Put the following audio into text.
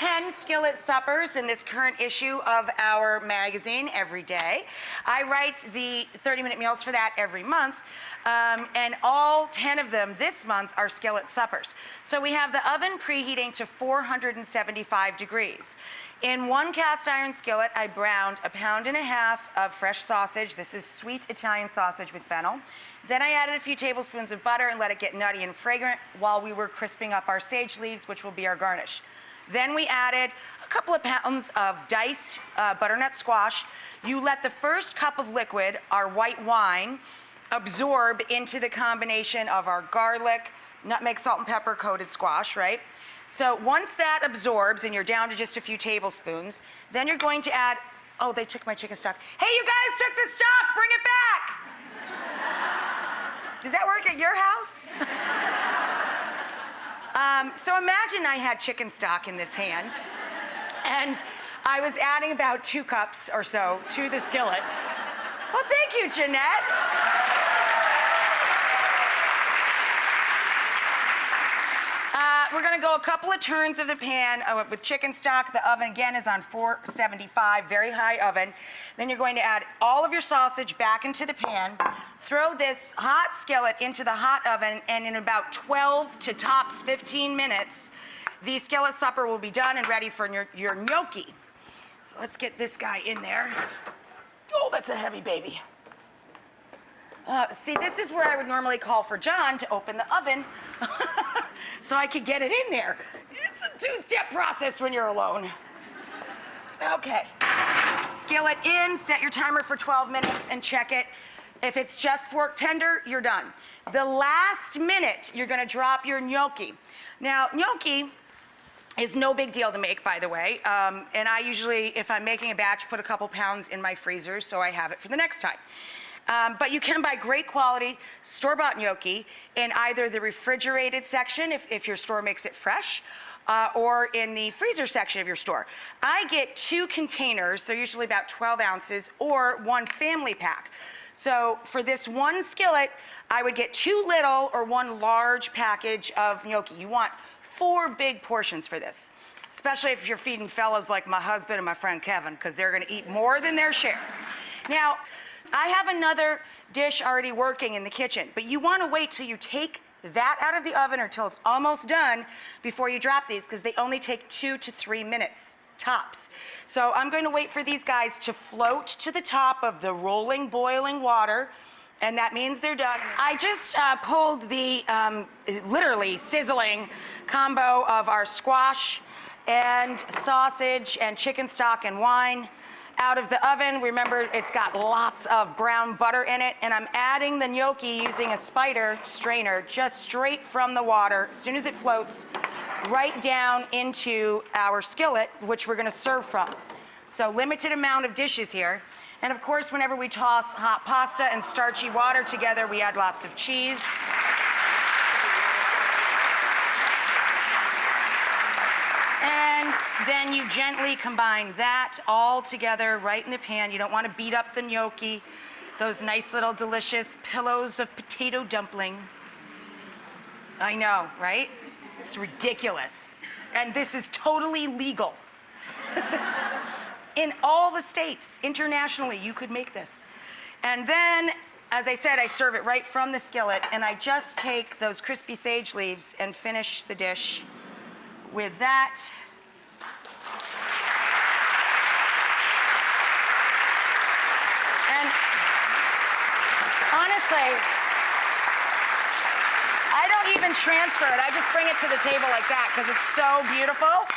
10 skillet suppers in this current issue of our magazine every day. I write the 30-minute meals for that every month. And all 10 of them this month are skillet suppers. So we have the oven preheating to 475 degrees. In one cast iron skillet, I browned 1.5 pounds of fresh sausage. This is sweet Italian sausage with fennel. Then I added a few tablespoons of butter and let it get nutty and fragrant while we were crisping up our sage leaves, which will be our garnish. Then we added a couple of pounds of diced butternut squash. You let the first cup of liquid, our white wine, absorb into the combination of our garlic, nutmeg, salt, and pepper coated squash, right? So once that absorbs and you're down to just a few tablespoons, then you're going to add, oh, they took my chicken stock. Hey, you guys took the stock, bring it back. Does that work at your house? So imagine I had chicken stock in this hand, and I was adding about 2 cups or so to the skillet. Well, thank you, Jeanette. We're gonna go a couple of turns of the pan with chicken stock. The oven again is on 475, very high oven. Then you're going to add all of your sausage back into the pan, throw this hot skillet into the hot oven, and in about 12 to tops 15 minutes, the skillet supper will be done and ready for your gnocchi. So let's get this guy in there. Oh, that's a heavy baby. See, this is where I would normally call for John to open the oven so I could get it in there. It's a 2-step process when you're alone. Okay, skillet in, set your timer for 12 minutes and check it. If it's just fork tender, you're done. The last minute, you're gonna drop your gnocchi. Now, gnocchi is no big deal to make, by the way. And I usually, if I'm making a batch, put a couple pounds in my freezer so I have it for the next time. But you can buy great quality store-bought gnocchi in either the refrigerated section, if your store makes it fresh, or in the freezer section of your store. I get 2 containers, they're usually about 12 ounces, or 1 family pack. So for this 1 skillet, I would get 2 little or 1 large package of gnocchi. You want 4 big portions for this, especially if you're feeding fellas like my husband and my friend Kevin, because they're gonna eat more than their share. Now, I have another dish already working in the kitchen, but you wanna wait till you take that out of the oven or till it's almost done before you drop these, because they only take 2 to 3 minutes tops. So I'm going to wait for these guys to float to the top of the rolling, boiling water, and that means they're done. I just pulled the literally sizzling combo of our squash and sausage and chicken stock and wine out of the oven. Remember, it's got lots of brown butter in it, and I'm adding the gnocchi using a spider strainer just straight from the water, as soon as it floats, right down into our skillet, which we're gonna serve from. So limited amount of dishes here. And of course, whenever we toss hot pasta and starchy water together, we add lots of cheese. And then you gently combine that all together right in the pan. You don't want to beat up the gnocchi, those nice little delicious pillows of potato dumpling. I know, right? It's ridiculous. And this is totally legal. In all the states, internationally, you could make this. And then, as I said, I serve it right from the skillet, and I just take those crispy sage leaves and finish the dish with that. And honestly, I don't even transfer it. I just bring it to the table like that because it's so beautiful.